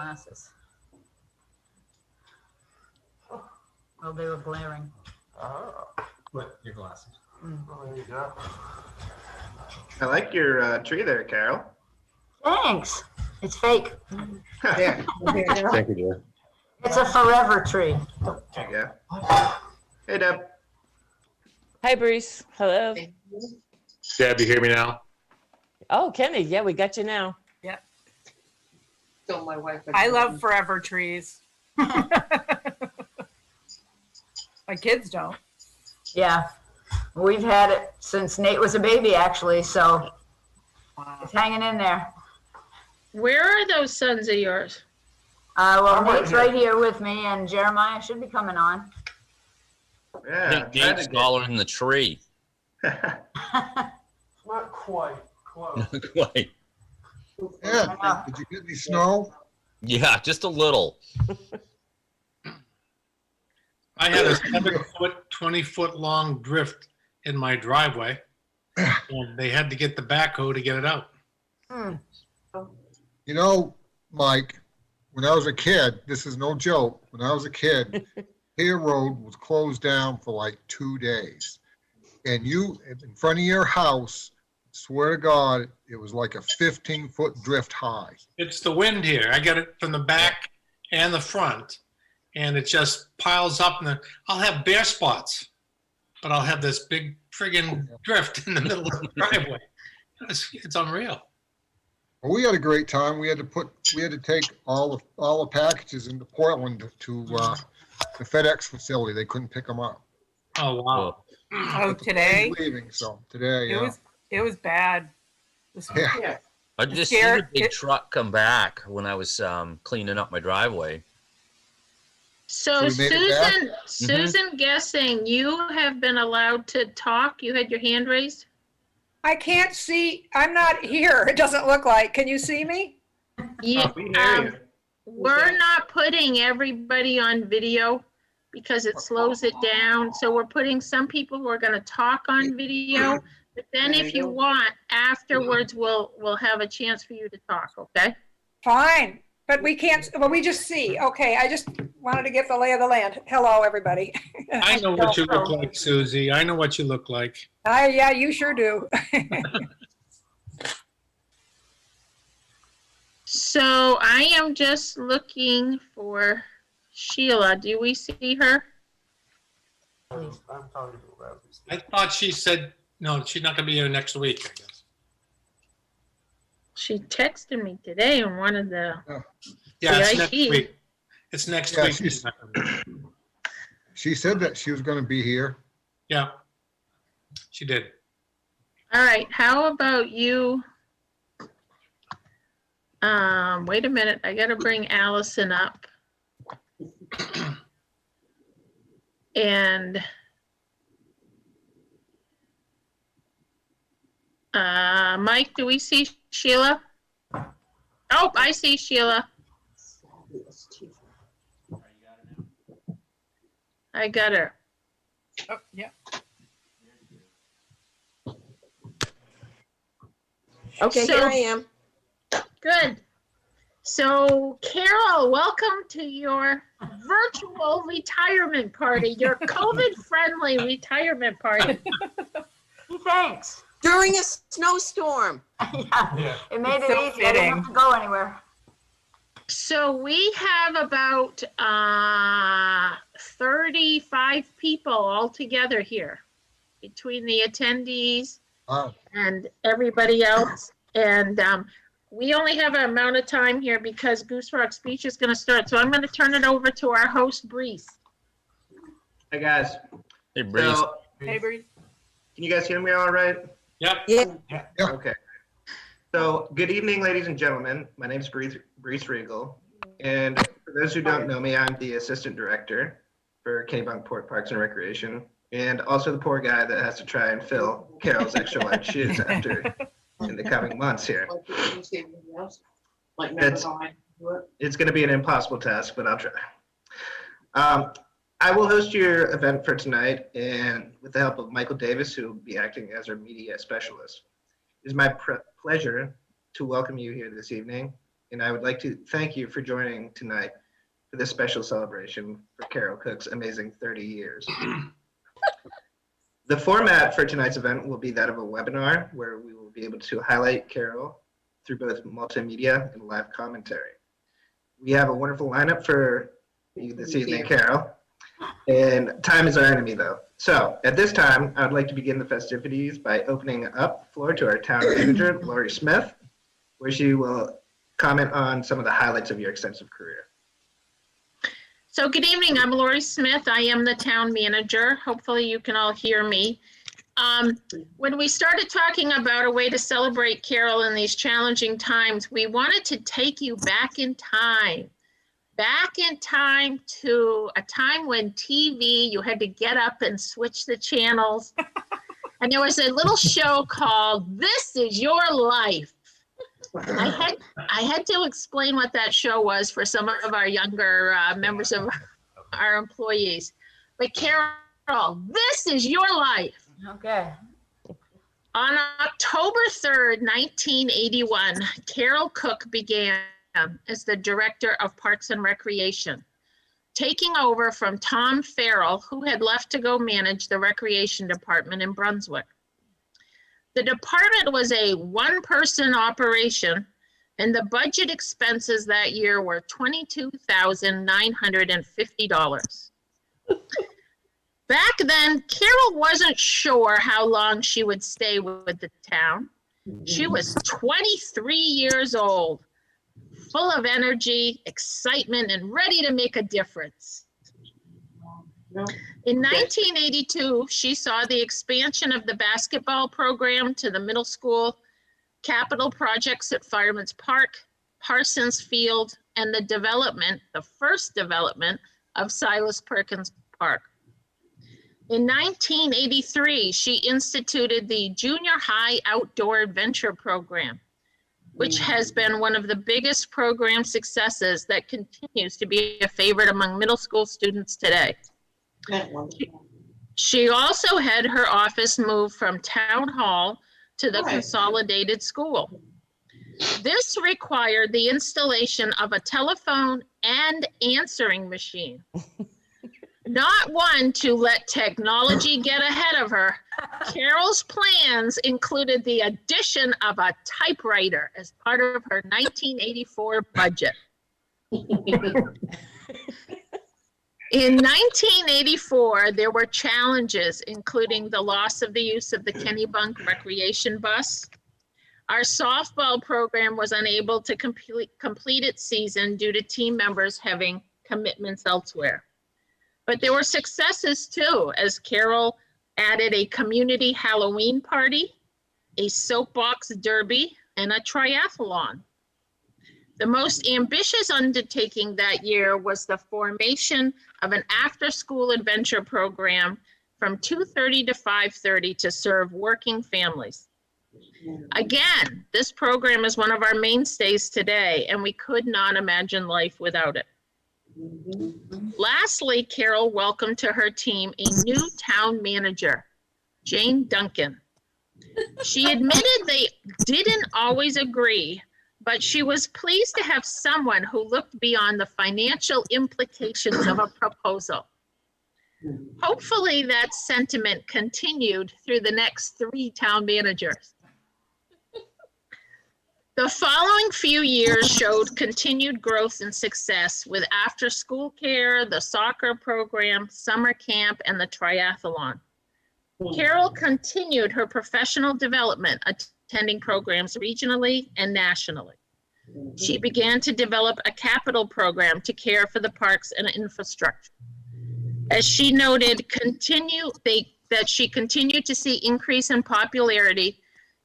glasses. Well, they were glaring. What, your glasses? Well, there you go. I like your tree there, Carol. Thanks. It's fake. Yeah. Thank you, dear. It's a forever tree. There you go. Hey, Deb. Hi, Bruce. Hello. Deb, you hear me now? Oh, Kenny. Yeah, we got you now. So my wife. I love forever trees. My kids don't. Yeah. We've had it since Nate was a baby, actually, so Wow. it's hanging in there. Where are those sons of yours? Well, I'm right Nate's here. right here with me, and Jeremiah should be coming on. I Yeah. think Nate's taller than the tree. Not quite close. Quite. Yeah, did you get any snow? Yeah, just a little. I had a 7-foot, 20-foot long drift in my driveway, and they had to get the backhoe to get it out. You know, Mike, when I was a kid, this is no joke, when I was a kid, Poore Road was closed down for like 2 days. And you, in front of your house, swear to God, it was like a 15-foot drift high. It's the wind here. I get it from the back and the front, and it just piles up. And I'll have bare spots, but I'll have this big friggin' drift in the middle of the driveway. It's unreal. Well, we had a great time. We had to take all the packages into Portland to the FedEx facility. They couldn't pick them up. Oh, wow. Oh, But the today? plane's leaving, so today, yeah. It was bad. This- Yeah. I just seen a Scared big it- truck come back when I was cleaning up my driveway. So So we made it back? Susan guessing you have been allowed to talk. You had your hand raised? I can't see, I'm not here. It doesn't look like. Can you see me? Yeah. We hear you. We're not putting everybody on video because it slows it down. So we're putting some people who are going to talk on video. But then if you want, afterwards, we'll have a chance for you to talk, okay? Fine, but we can't, well, we just see. Okay, I just wanted to get the lay of the land. Hello, everybody. I know what you look like, Susie. I know what you look like. Yeah, you sure do. So I am just looking for Sheila. Do we see her? I'm talking about this. I thought she said, no, she's not going to be here next week, I guess. She texted me today and wanted the, Yeah, it's The next IT. week. It's next Yeah, week. she's- She said that she was gonna be here. Yeah, she did. all right, how about you? Wait a minute, I gotta bring Allison up. And Mike, do we see Sheila? Oh, I see Sheila. I got her. Oh, yeah. Okay, So- here I am. Good. So, Carol, welcome to your virtual retirement party, your COVID-friendly retirement party. Thanks. During a snowstorm. Yeah, it made it So easy. I didn't have to go anywhere. So we have about 35 people all together here between the attendees Wow. and everybody else. And we only have an amount of time here because Goose Rock's speech is going to start. So I'm going to turn it over to our host, Brees. Hey, guys. Hey, Breeze. So, Hey, Bree. can you guys hear me all right? Yep. Yeah. Yeah. Okay. So, good evening, ladies and gentlemen. My name is Brees Regal. And for those who don't know me, I'm the assistant director for Kennebunkport Parks and Recreation, and also the poor guy that has to try and fill Carol's extra large shoes after in the coming months here. That's- It's going to be an impossible task, but I'll try. I will host your event for tonight, and with the help of Michael Davis, who will be acting as our media specialist. It is my pleasure to welcome you here this evening and I would like to thank you for joining tonight for this special celebration for Carol Cook's amazing 30 years. The format for tonight's event will be that of a webinar where we will be able to highlight Carol through both multimedia and live commentary. We have a wonderful lineup for you this evening, Carol, and time is our enemy though. So at this time, I would like to begin the festivities by opening up the floor to our town manager, Lori Smith, where she will comment on some of the highlights of your extensive career. So good evening, I'm Lori Smith. I am the town manager. Hopefully you can all hear me. When we started talking about a way to celebrate Carol in these challenging times, we wanted to take you back in time to a time when TV, you had to get up and switch the channels. And there was a little show called This Is Your Life. I had to explain what that show was for some of our younger members of our employees. But Carol, this is your life. Okay. On October 3rd, 1981, Carol Cook began as the Director of Parks and Recreation, taking over from Tom Farrell, who had left to go manage the Recreation Department in Brunswick. The department was a one-person operation, and the budget expenses that year were $22,950. Back then, Carol wasn't sure how long she would stay with the town. She was 23 years old, full of energy, excitement, and ready to make a difference. In 1982, she saw the expansion of the basketball program to the middle school, capital projects at Fireman's Park, Parsons Field, and the first development of Silas Perkins Park. In 1983, she instituted the Junior High Outdoor Adventure Program, which has been one of the biggest program successes that continues to be a favorite among middle school students today. She also had her office moved from Town Hall to the consolidated school. This required the installation of a telephone and answering machine. Not one to let technology get ahead of her, Carol's plans included the addition of a typewriter as part of her 1984 budget. In 1984, there were challenges, including the loss of the use of the Kennebunk recreation bus. Our softball program was unable to complete its season due to team members having commitments elsewhere. But there were successes too, as Carol added a community Halloween party, a soapbox derby, and a triathlon. The most ambitious undertaking that year was the formation of an after-school adventure program from 2:30 to 5:30 to serve working families. Again, this program is one of our mainstays today, and we could not imagine life without it. Lastly, Carol welcomed to her team a new town manager, Jane Duncan. She admitted they didn't always agree, but she was pleased to have someone who looked beyond the financial implications of a proposal. Hopefully that sentiment continued through the next 3 town managers. The following few years showed continued growth and success with after-school care, the soccer program, summer camp, and the triathlon. Carol continued her professional development, attending programs regionally and nationally. She began to develop a capital program to care for the parks and infrastructure. As she noted, that she continued to see increase in popularity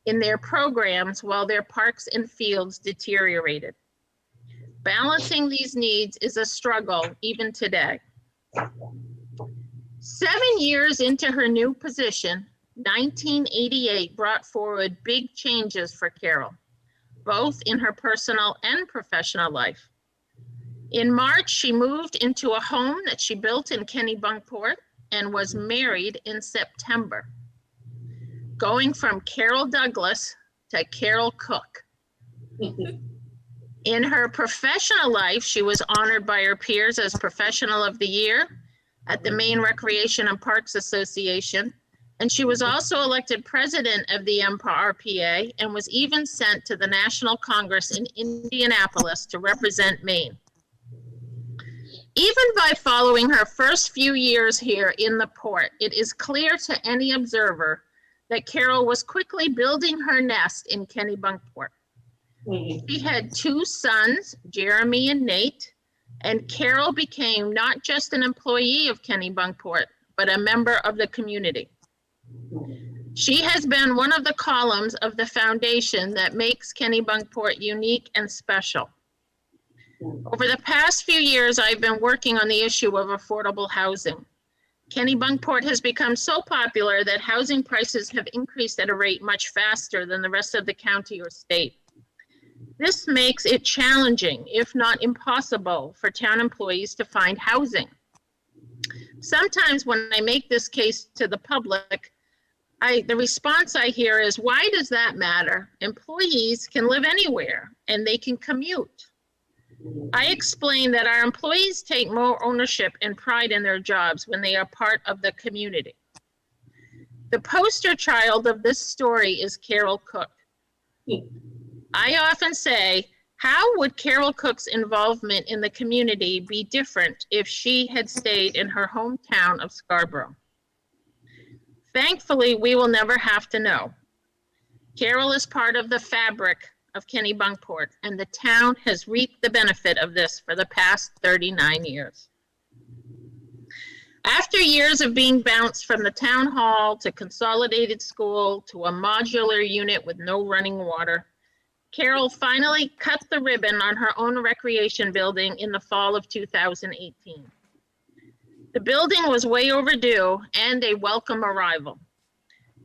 in their programs while their parks and fields deteriorated. Balancing these needs is a struggle even today. 7 years into her new position, 1988 brought forward big changes for Carol, both in her personal and professional life. In March, she moved into a home that she built in Kennebunkport and was married in September, going from Carol Douglas to Carol Cook. In her professional life, she was honored by her peers as Professional of the Year at the Maine Recreation and Parks Association. And she was also elected president of the MRPA and was even sent to the National Congress in Indianapolis to represent Maine. Even by following her first few years here in the port, it is clear to any observer that Carol was quickly building her nest in Kennebunkport. She had 2 sons, Jeremy and Nate, and Carol became not just an employee of Kennebunkport, but a member of the community. She has been one of the columns of the foundation that makes Kennebunkport unique and special. Over the past few years, I've been working on the issue of affordable housing. Kennebunkport has become so popular that housing prices have increased at a rate much faster than the rest of the county or state. This makes it challenging, if not impossible, for town employees to find housing. Sometimes when I make this case to the public, the response I hear is, why does that matter? Employees can live anywhere and they can commute. I explain that our employees take more ownership and pride in their jobs when they are part of the community. The poster child of this story is Carol Cook. I often say, how would Carol Cook's involvement in the community be different if she had stayed in her hometown of Scarborough? Thankfully, we will never have to know. Carol is part of the fabric of Kennebunkport, and the town has reaped the benefit of this for the past 39 years. After years of being bounced from the town hall to consolidated school to a modular unit with no running water, Carol finally cut the ribbon on her own recreation building in the fall of 2018. The building was way overdue and a welcome arrival.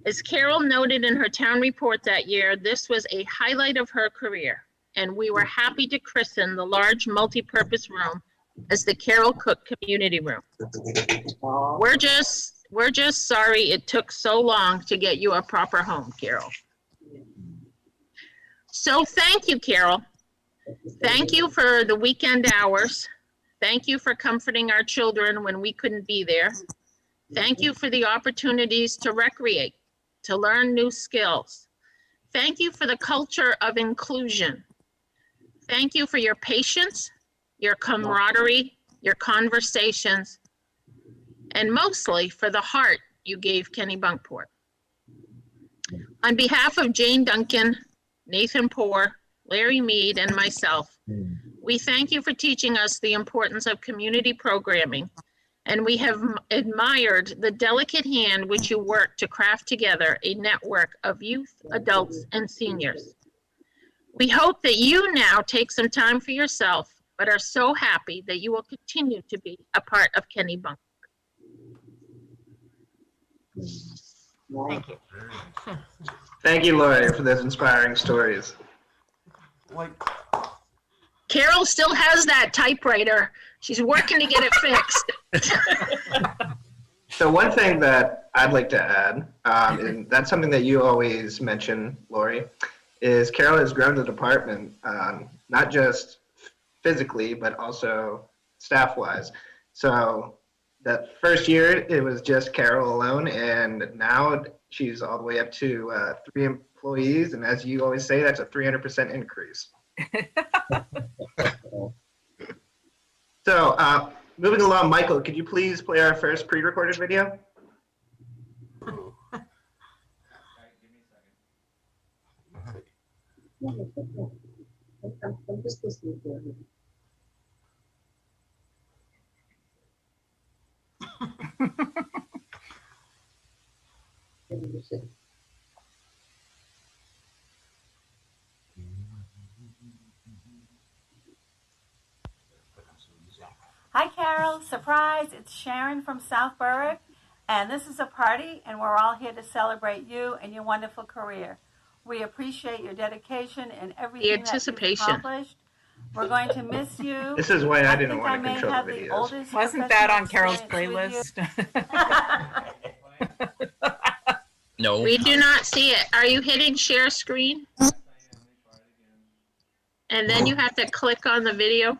As Carol noted in her town report that year, this was a highlight of her career, and we were happy to christen the large multi-purpose room as the Carol Cook Community Room. We're just sorry it took so long to get you a proper home, Carol. So thank you, Carol. Thank you for the weekend hours. Thank you for comforting our children when we couldn't be there. Thank you for the opportunities to recreate, to learn new skills. Thank you for the culture of inclusion. Thank you for your patience, your camaraderie, your conversations, and mostly for the heart you gave Kennebunkport. On behalf of Jane Duncan, Nathan Poore, Larry Mead, and myself, we thank you for teaching us the importance of community programming, and we have admired the delicate hand which you work to craft together a network of youth, adults, and seniors. We hope that you now take some time for yourself, but are so happy that you will continue to be a part of Kennebunkport. Thank you. Thank you, Lori, for those inspiring stories. Like, Carol still has that typewriter. She's working to get it fixed. So one thing that I'd like to add, and that's something that you always mention, Lori, is Carol has grown the department, not just physically, but also staff-wise. So that first year, it was just Carol alone, and now she's all the way up to 3 employees, and as you always say, that's a 300% increase. So moving along, Michael, could you please play our first pre-recorded video? Hi, Carol. Surprise. It's Sharon from South Berwick. And this is a party, and we're all here to celebrate you and your wonderful career. We appreciate your dedication and everything that you've anticipation. accomplished. We're going to miss you. This is why I didn't think want to may control have the the videos. oldest Wasn't that on professional Carol's experience with playlist? No. We do not see it. Are you hitting share screen? And then you have to click on the video.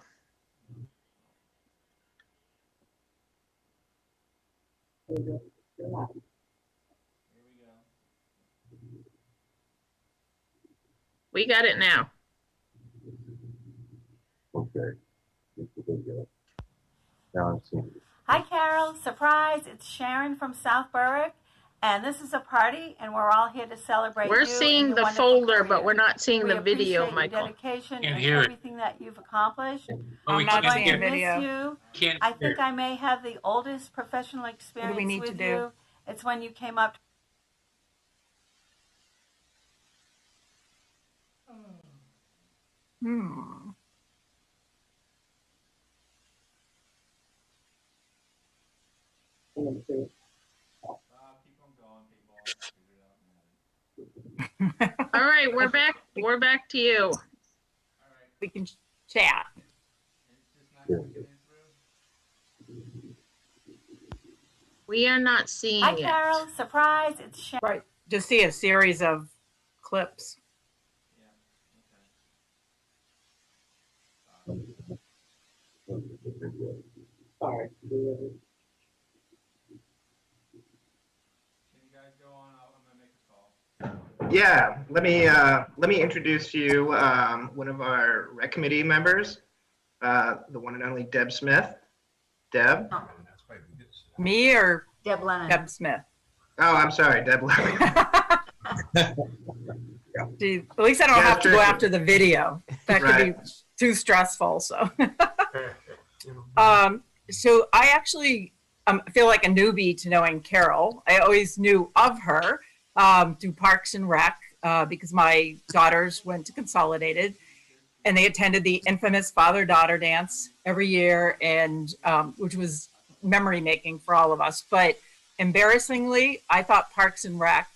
We got it now. Okay. Now I'm seeing it. Hi, Carol. Surprise. It's Sharon from South Berwick. And this is a party, and we're all here to celebrate We're you seeing and your the wonderful folder, career. but we're not seeing We the video, appreciate Michael. your dedication Can't and hear it. everything that you've accomplished. Oh, we I'm not can't seeing hear. Miss video. you. Can't I hear. think I may have the oldest professional experience need to with do? you. It's when you came up. Hmm. All right, we're back. We're back to you. We can chat. We are not seeing Hi, it. Carol. Surprise. It's Sharon. Right. Just see a series of clips. Yeah, let me introduce you one of our rec committee members, the one and only Deb Smith. Deb. Me or Deb Lennon. Deb Smith? Oh, I'm sorry, Deb. Gee, at least I don't Yeah, have to go tricky. after the video. That could Right. be too stressful. So, so I actually feel like a newbie to knowing Carol. I always knew of her through Parks and Rec because my daughters went to Consolidated, and they attended the infamous father-daughter dance every year, and which was memory making for all of us. But embarrassingly, I thought Parks and Rec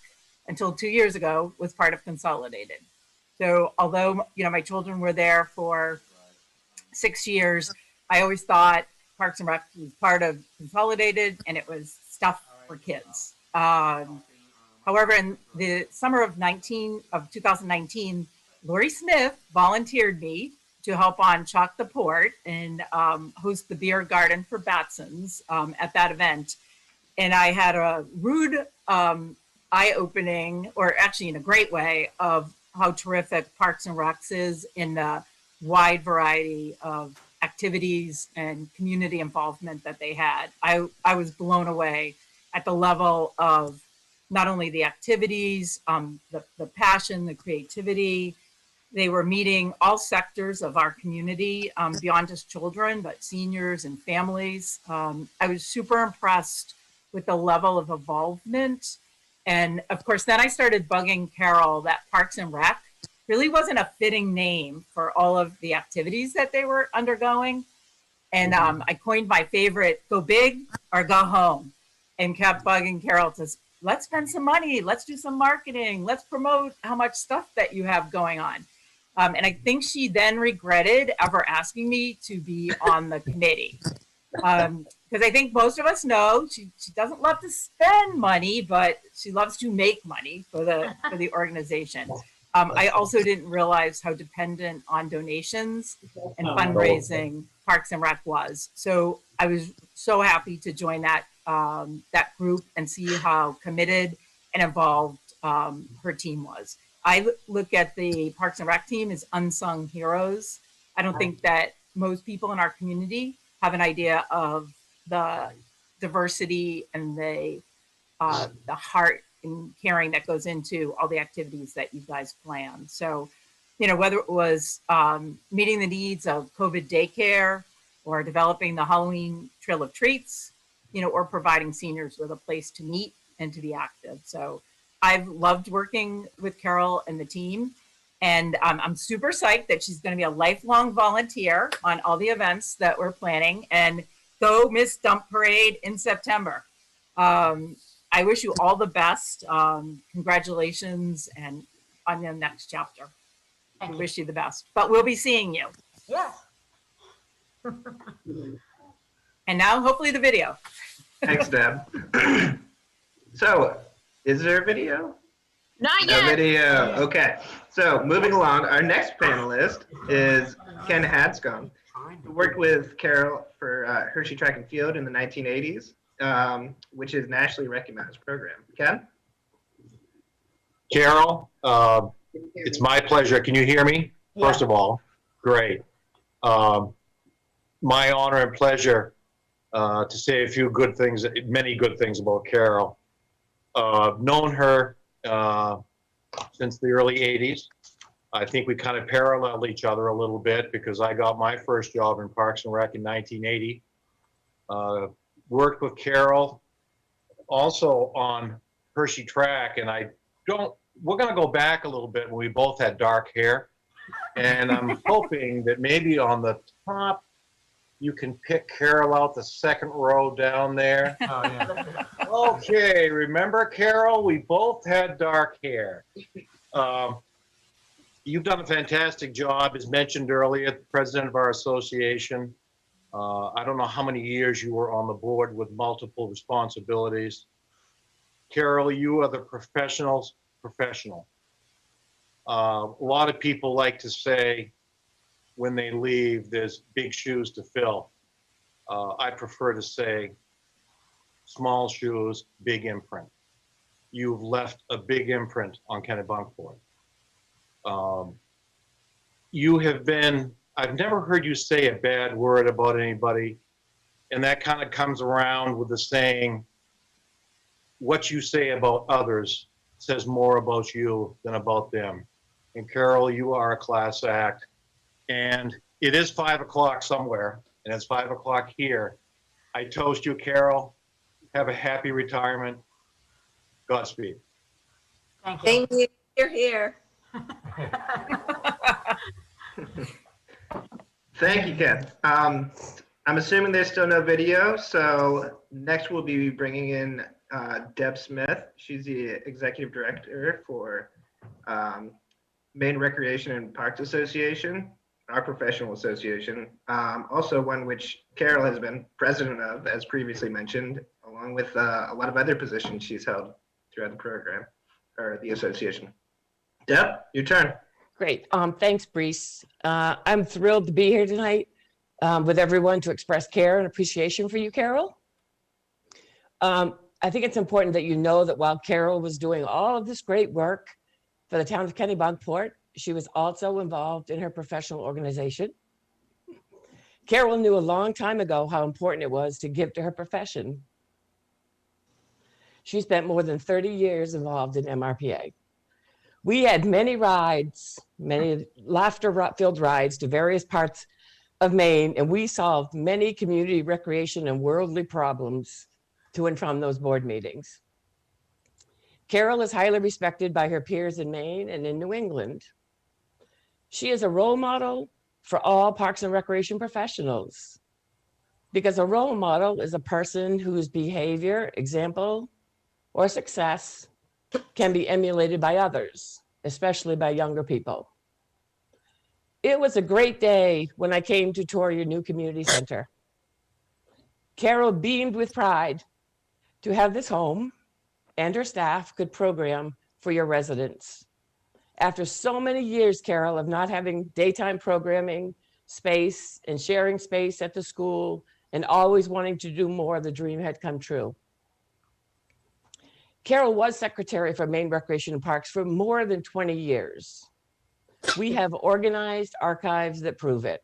until 2 years ago was part of Consolidated. So although, you know, my children were there for 6 years, I always thought Parks and Rec was part of Consolidated and it was stuff for kids. However, in the summer of 2019, Lori Smith volunteered me to help on Chalk the Port and host the beer garden for Batson's at that event. And I had a rude eye-opening, or actually in a great way, of how terrific Parks and Recs is in the wide variety of activities and community involvement that they had. I was blown away at the level of not only the activities, the passion, the creativity. They were meeting all sectors of our community beyond just children, but seniors and families. I was super impressed with the level of involvement. And of course, then I started bugging Carol that Parks and Rec really wasn't a fitting name for all of the activities that they were undergoing. And I coined my favorite, go big or go home, and kept bugging Carol to, let's spend some money, let's do some marketing, let's promote how much stuff that you have going on. And I think she then regretted ever asking me to be on the committee. Because I think most of us know she doesn't love to spend money, but she loves to make money for the organization. I also didn't realize how dependent on donations and fundraising Parks and Rec was. So I was so happy to join that that group and see how committed and involved her team was. I look at the Parks and Rec team as unsung heroes. I don't think that most people in our community have an idea of the diversity and the heart and caring that goes into all the activities that you guys plan. So, you know, whether it was meeting the needs of COVID daycare or developing the Halloween Trail of Treats, you know, or providing seniors with a place to meet and to be active. So I've loved working with Carol and the team. And I'm super psyched that she's going to be a lifelong volunteer on all the events that we're planning. And go Miss Dump Parade in September. I wish you all the best. Congratulations and on the next chapter. I wish you the best. But we'll be seeing you. Yeah. And now hopefully the video. Thanks, Deb. So, is there a video? Not No yet. video. Okay. So moving along, our next panelist is Ken Hadscombe, who worked with Carol for Hershey Track and Field in the 1980s, which is a nationally recognized program. Ken? Carol, it's my pleasure. Can you hear me? First of all, great. My honor and pleasure to say a few good things, many good things about Carol. Known her since the early 80s. I think we kind of parallel each other a little bit because I got my first job in Parks and Rec in 1980. Worked with Carol also on Hershey Track, and we're going to go back a little bit when we both had dark hair. And I'm hoping that maybe on the top, you can pick Carol out the second row down there. Oh, yeah. Okay, remember Carol? We both had dark hair. You've done a fantastic job, as mentioned earlier, president of our association. I don't know how many years you were on the board with multiple responsibilities. Carol, you are the professional. A lot of people like to say when they leave, there's big shoes to fill. I prefer to say small shoes, big imprint. You've left a big imprint on Kennebunkport. You have been, I've never heard you say a bad word about anybody, and that kind of comes around with the saying, what you say about others says more about you than about them. And Carol, you are a class act. And it is 5 o'clock somewhere, and it's 5 o'clock here. I toast you, Carol. Have a happy retirement. Godspeed. Thank you. Thank you. You're here. Thank you, Ken. I'm assuming there's still no video, so next we'll be bringing in Deb Smith. She's the executive director for Maine Recreation and Parks Association, our professional association, also one which Carol has been president of, as previously mentioned, along with a lot of other positions she's held throughout the program, or the association. Deb, your turn. Great. Thanks, Brees. I'm thrilled to be here tonight with everyone to express care and appreciation for you, Carol. I think it's important that you know that while Carol was doing all of this great work for the town of Kennebunkport, she was also involved in her professional organization. Carol knew a long time ago how important it was to give to her profession. She spent more than 30 years involved in MRPA. We had many rides, many laughter-filled rides to various parts of Maine, and we solved many community recreation and worldly problems to and from those board meetings. Carol is highly respected by her peers in Maine and in New England. She is a role model for all parks and recreation professionals, because a role model is a person whose behavior, example, or success can be emulated by others, especially by younger people. It was a great day when I came to tour your new community center. Carol beamed with pride to have this home and her staff could program for your residents. After so many years, Carol, of not having daytime programming space and sharing space at the school and always wanting to do more, the dream had come true. Carol was secretary for Maine Recreation and Parks for more than 20 years. We have organized archives that prove it.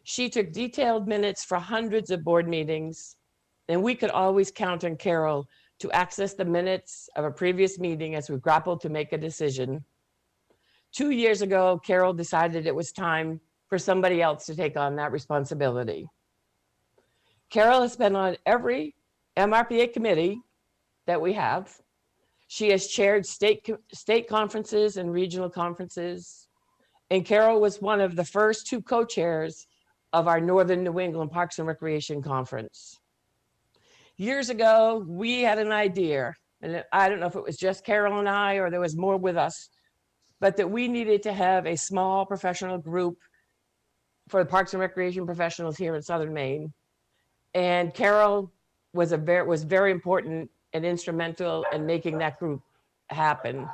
She took detailed minutes for hundreds of board meetings, and we could always count on Carol to access the minutes of a previous meeting as we grappled to make a decision. 2 years ago, Carol decided it was time for somebody else to take on that responsibility. Carol has been on every MRPA committee that we have. She has chaired state conferences and regional conferences. And Carol was one of the first 2 co-chairs of our Northern New England Parks and Recreation Conference. Years ago, we had an idea, and I don't know if it was just Carol and I or there was more with us, but that we needed to have a small professional group for the Parks and Recreation professionals here in Southern Maine. And Carol was very important and instrumental in making that group happen.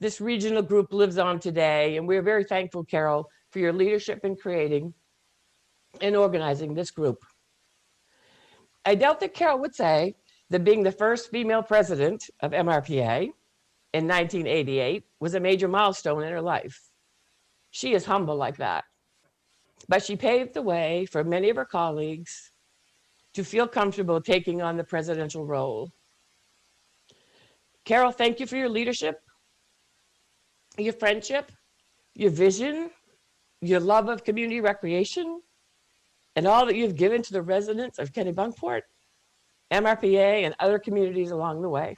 This regional group lives on today, and we're very thankful, Carol, for your leadership in creating and organizing this group. I doubt that Carol would say that being the first female president of MRPA in 1988 was a major milestone in her life. She is humble like that. But she paved the way for many of her colleagues to feel comfortable taking on the presidential role. Carol, thank you for your leadership, your friendship, your vision, your love of community recreation, and all that you've given to the residents of Kennebunkport, MRPA, and other communities along the way.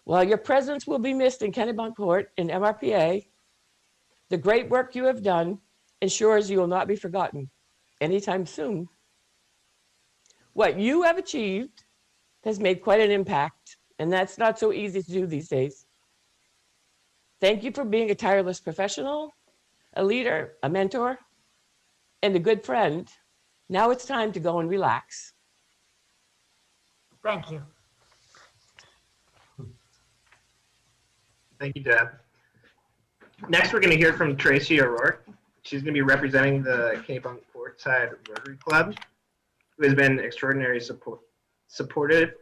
While your presence will be missed in Kennebunkport and MRPA, the great work you have done ensures you will not be forgotten anytime soon. What you have achieved has made quite an impact, and that's not so easy to do these days. Thank you for being a tireless professional, a leader, a mentor, and a good friend. Now it's time to go and relax. Thank you. Thank you, Deb. Next, we're going to hear from Tracy O'Rourke. She's going to be representing the Kennebunkport Side Rotary Club, who has been extraordinarily supportive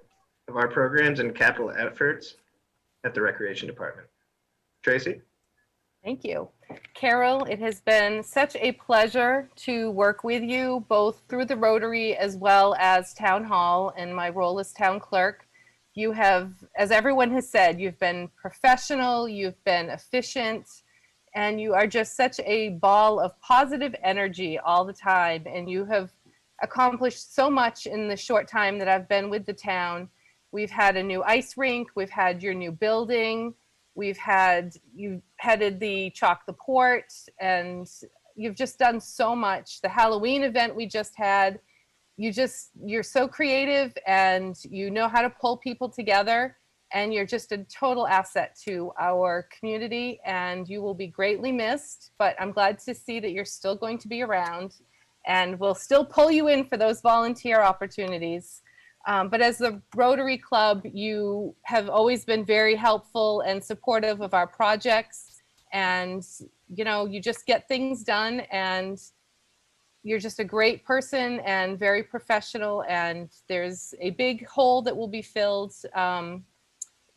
of our programs and capital efforts at the Recreation Department. Tracy? Thank you. Carol, it has been such a pleasure to work with you, both through the Rotary as well as Town Hall and my role as town clerk. You have, as everyone has said, you've been professional, you've been efficient, and you are just such a ball of positive energy all the time. And you have accomplished so much in the short time that I've been with the town. We've had a new ice rink, we've had your new building, you headed the Chalk the Port, and you've just done so much. The Halloween event we just had, you're so creative and you know how to pull people together, and you're just a total asset to our community, and you will be greatly missed, but I'm glad to see that you're still going to be around, and we'll still pull you in for those volunteer opportunities. But as the Rotary Club, you have always been very helpful and supportive of our projects, and you just get things done, and you're just a great person and very professional, and there's a big hole that will be filled,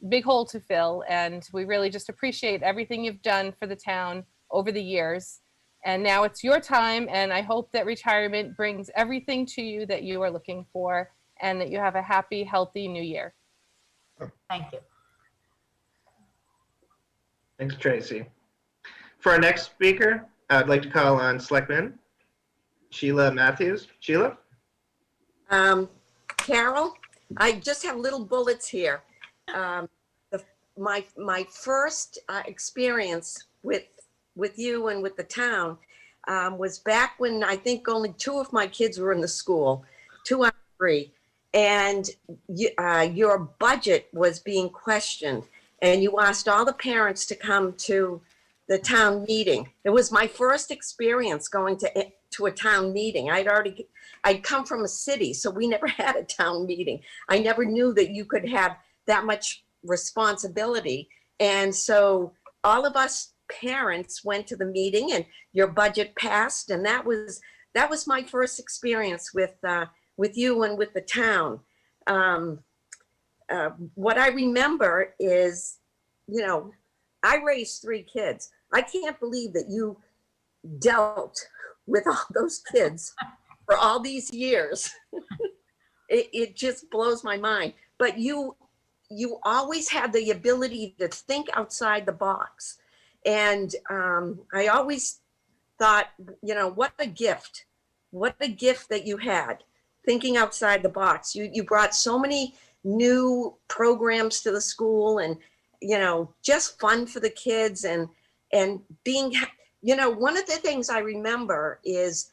big hole to fill, and we really just appreciate everything you've done for the town over the years. And now it's your time, and I hope that retirement brings everything to you that you are looking for, and that you have a happy, healthy new year. Thank you. Thanks, Tracy. For our next speaker, I'd like to call on Selectman Sheila Matthews. Sheila? Carol, I just have little bullets here. My first experience with you and with the town was back when I think only 2 of my kids were in the school, 2 out of 3. And your budget was being questioned, and you asked all the parents to come to the town meeting. It was my first experience going to a town meeting. I'd come from a city, so we never had a town meeting. I never knew that you could have that much responsibility. And so all of us parents went to the meeting, and your budget passed, and that was my first experience with you and with the town. What I remember is, I raised 3 kids. I can't believe that you dealt with all those kids for all these years. It just blows my mind. But you always had the ability to think outside the box. And I always thought, what a gift that you had, thinking outside the box. You brought so many new programs to the school, and, just fun for the kids, and being, one of the things I remember is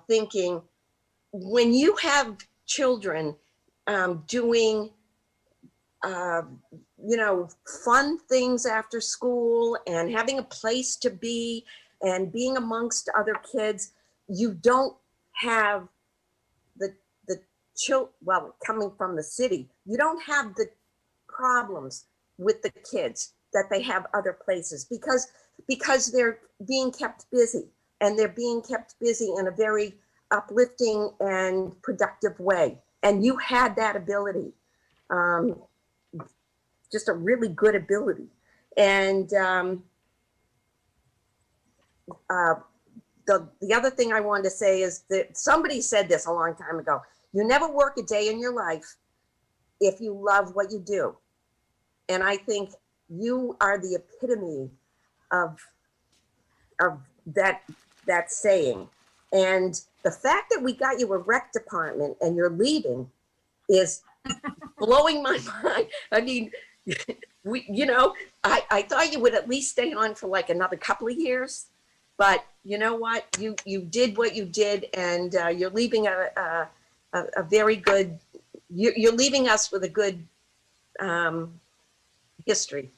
thinking, when you have children doing, fun things after school and having a place to be and being amongst other kids, you don't have coming from the city, you don't have the problems with the kids. that they have other places because they're being kept busy, and they're being kept busy in a very uplifting and productive way. And you had that ability, just a really good ability. And the other thing I wanted to say is that somebody said this a long time ago: you never work a day in your life if you love what you do. And I think you are the epitome of that saying. And the fact that we got you a rec department and you're leaving is blowing my mind. I mean, I thought you would at least stay on for like another couple of years, but you know what? You did what you did, and you're leaving a very good. You're leaving us with a good history.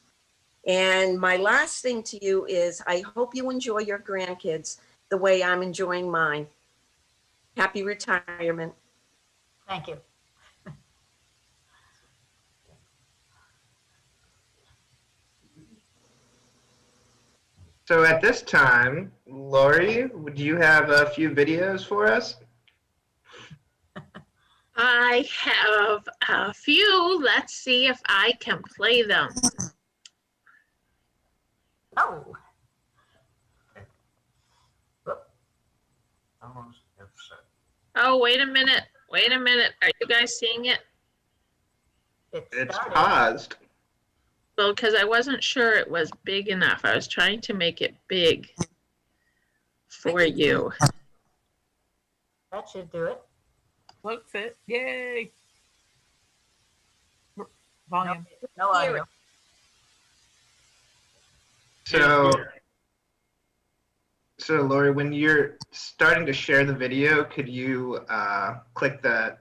And my last thing to you is, I hope you enjoy your grandkids the way I'm enjoying mine. Happy retirement. Thank you. So at this time, Lori, would you have a few videos for us? I have a few. Let's see if I can play them. Oh. Oh, wait a minute. Wait a minute. Are you guys seeing it? It's paused. Well, because I wasn't sure it was big enough. I was trying to make it big for you. That should do it. Looks it. Yay. Volume. No audio. So Lori, when you're starting to share the video, could you click that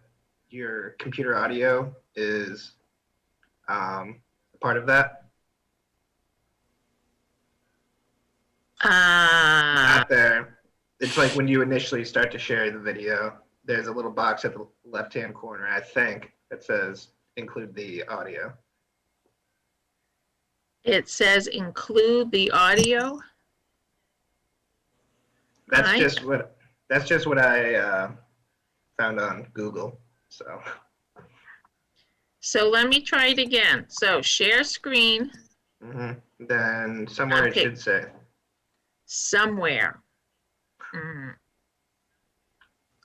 your computer audio is part of that? Not there. It's like when you initially start to share the video, there's a little box at the left-hand corner, I think, that says include the audio. It says include the audio. That's just what I found on Google. So let me try it again. So share screen. Then somewhere Okay. it should say. Somewhere.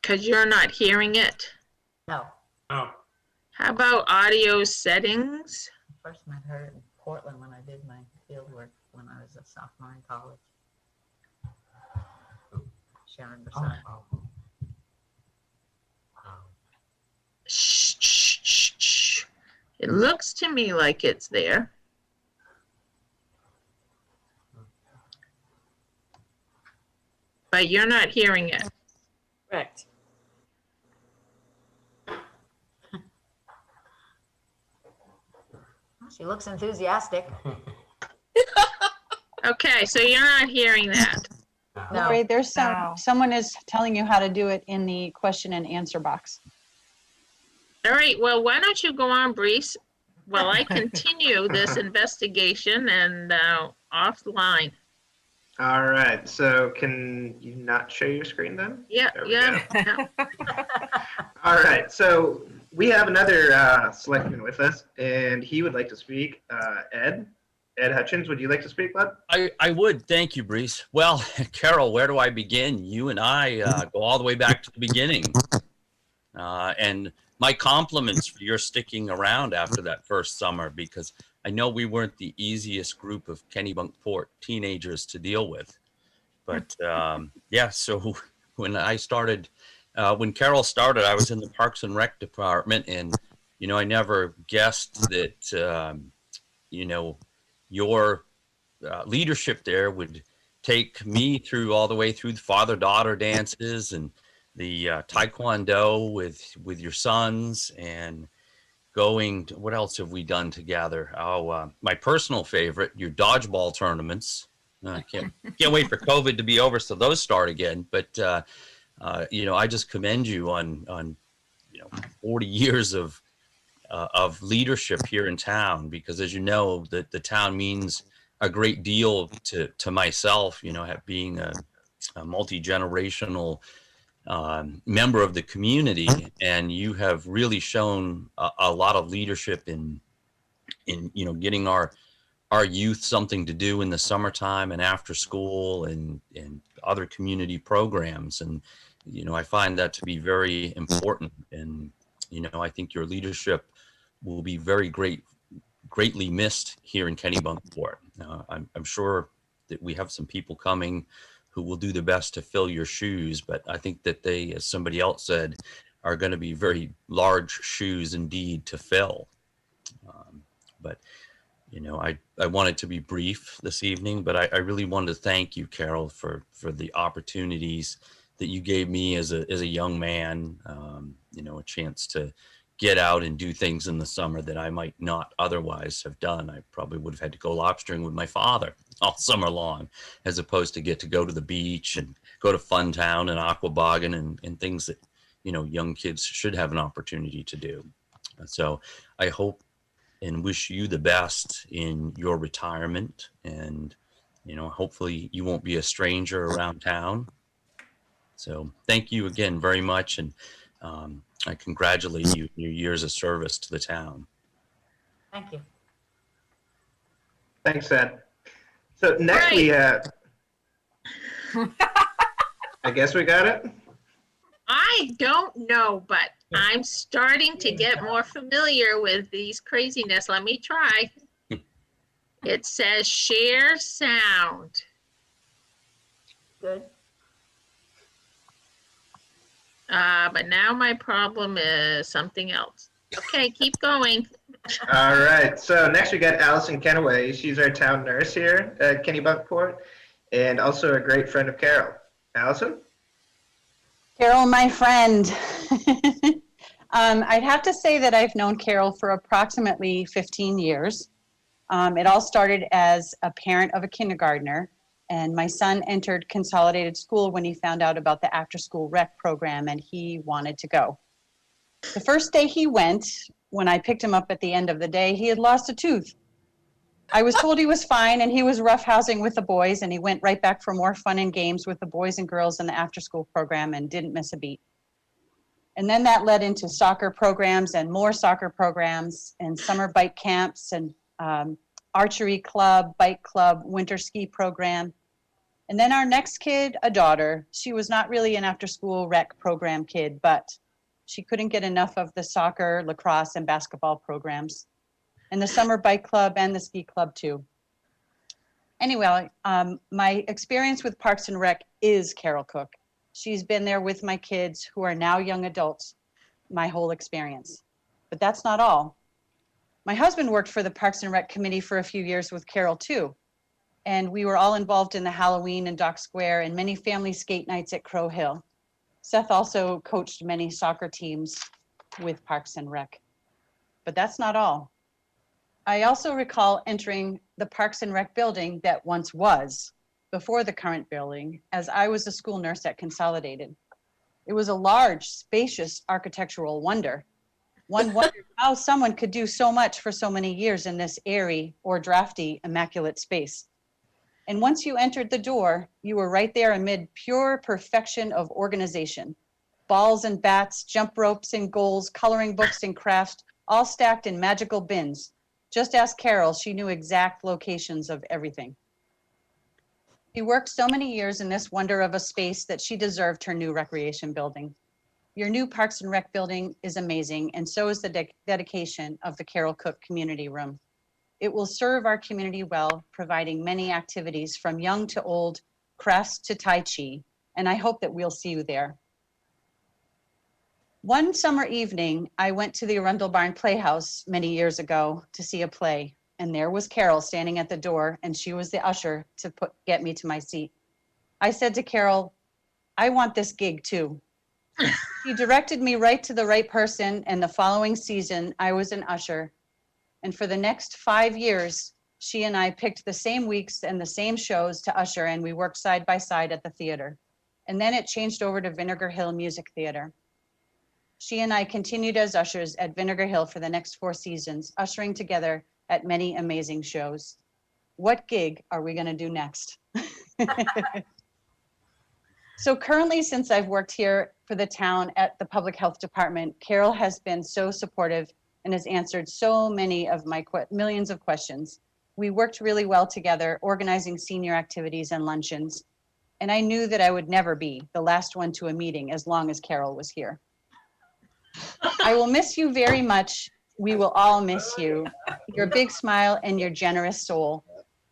Because you're not hearing it. No. Oh. How about audio settings? First I heard it in Portland when I did my field work when I was a sophomore in college. Sharon Brassard. Shh, shh, shh, shh. It looks to me like it's there. But you're not hearing it. Correct. She looks enthusiastic. Okay, so you're not hearing that. Lori, there's someone is telling you how to do it in the question and answer box. All right, well, why don't you go on, Brees, while I continue this investigation and offline. All right. So can you not share your screen then? Yeah, There we yeah. All right. So we have another selectman with us, and he would like to speak. Ed Hutchins, would you like to speak, bud? I would. Thank you, Brees. Well, Carol, where do I begin? You and I go all the way back to the beginning. And my compliments for your sticking around after that first summer, because I know we weren't the easiest group of Kennebunkport teenagers to deal with. But yeah, so when I started, when Carol started, I was in the Parks and Rec department, and, you know, I never guessed that, you know, your leadership there would take me through all the way through the father-daughter dances and the taekwondo with your sons, and going to, what else have we done together? Oh, my personal favorite, your dodgeball tournaments. I can't wait for COVID to be over so those start again. But you know, I just commend you on you know, 40 years of of leadership here in town, because as you know, the town means a great deal to myself, you know, being a multi-generational member of the community, and you have really shown a lot of leadership in you know, getting our youth something to do in the summertime and after school and other community programs. And you know, I find that to be very important, and you know, I think your leadership will be greatly missed here in Kennebunkport. I'm sure that we have some people coming who will do their best to fill your shoes, but I think that they, as somebody else said, are going to be very large shoes indeed to fill. But you know, I wanted to be brief this evening, but I really wanted to thank you, Carol, for the opportunities that you gave me as a young man. You know, a chance to get out and do things in the summer that I might not otherwise have done. I probably would have had to go lobstering with my father all summer long, as opposed to get to go to the beach and go to Funtown and Aquaboggan and things that, you know, young kids should have an opportunity to do. So I hope and wish you the best in your retirement, and you know, hopefully you won't be a stranger around town. So thank you again very much, and I congratulate you on your years of service to the town. Thank you. Thanks, Ed. So next we have, I guess we got it. I don't know, but I'm starting to get more familiar with these craziness. Let me try. It says share sound. Good. But now my problem is something else. Okay, keep going. All right. So next we got Allison Kenaway. She's our town nurse here at Kennebunkport, and also a great friend of Carol. Allison? Carol, my friend. I'd have to say that I've known Carol for approximately 15 years. It all started as a parent of a kindergartner, and my son entered consolidated school when he found out about the after-school rec program, and he wanted to go. The first day he went, when I picked him up at the end of the day, he had lost a tooth. I was told he was fine, and he was roughhousing with the boys, and he went right back for more fun and games with the boys and girls in the after-school program and didn't miss a beat. And then that led into soccer programs and more soccer programs and summer bike camps and archery club, bike club, winter ski program. And then our next kid, a daughter, she was not really an after-school rec program kid, but she couldn't get enough of the soccer, lacrosse, and basketball programs, and the summer bike club and the ski club too. Anyway, my experience with Parks and Rec is Carol Cook. She's been there with my kids, who are now young adults, my whole experience. But that's not all. My husband worked for the Parks and Rec committee for a few years with Carol too. And we were all involved in the Halloween and Dock Square and many family skate nights at Crow Hill. Seth also coached many soccer teams with Parks and Rec. But that's not all. I also recall entering the Parks and Rec building that once was, before the current building, as I was a school nurse at Consolidated. It was a large, spacious architectural wonder. One wondered how someone could do so much for so many years in this airy or drafty, immaculate space. And once you entered the door, you were right there amid pure perfection of organization. Balls and bats, jump ropes and goals, coloring books and crafts, all stacked in magical bins. Just ask Carol, she knew exact locations of everything. She worked so many years in this wonder of a space that she deserved her new recreation building. Your new Parks and Rec building is amazing, and so is the dedication of the Carol Cook Community Room. It will serve our community well, providing many activities from young to old, crafts to Tai Chi, and I hope that we'll see you there. One summer evening, I went to the Arundel Barn Playhouse many years ago to see a play, and there was Carol standing at the door, and she was the usher to get me to my seat. I said to Carol, I want this gig too. She directed me right to the right person, and the following season, I was an usher. And for the next 5 years, she and I picked the same weeks and the same shows to usher, and we worked side by side at the theater. And then it changed over to Vinegar Hill Music Theater. She and I continued as ushers at Vinegar Hill for the next 4 seasons, ushering together at many amazing shows. What gig are we going to do next? So currently, since I've worked here for the town at the Public Health Department, Carol has been so supportive and has answered so many of my millions of questions. We worked really well together, organizing senior activities and luncheons. And I knew that I would never be the last one to a meeting as long as Carol was here. I will miss you very much. We will all miss you. Your big smile and your generous soul.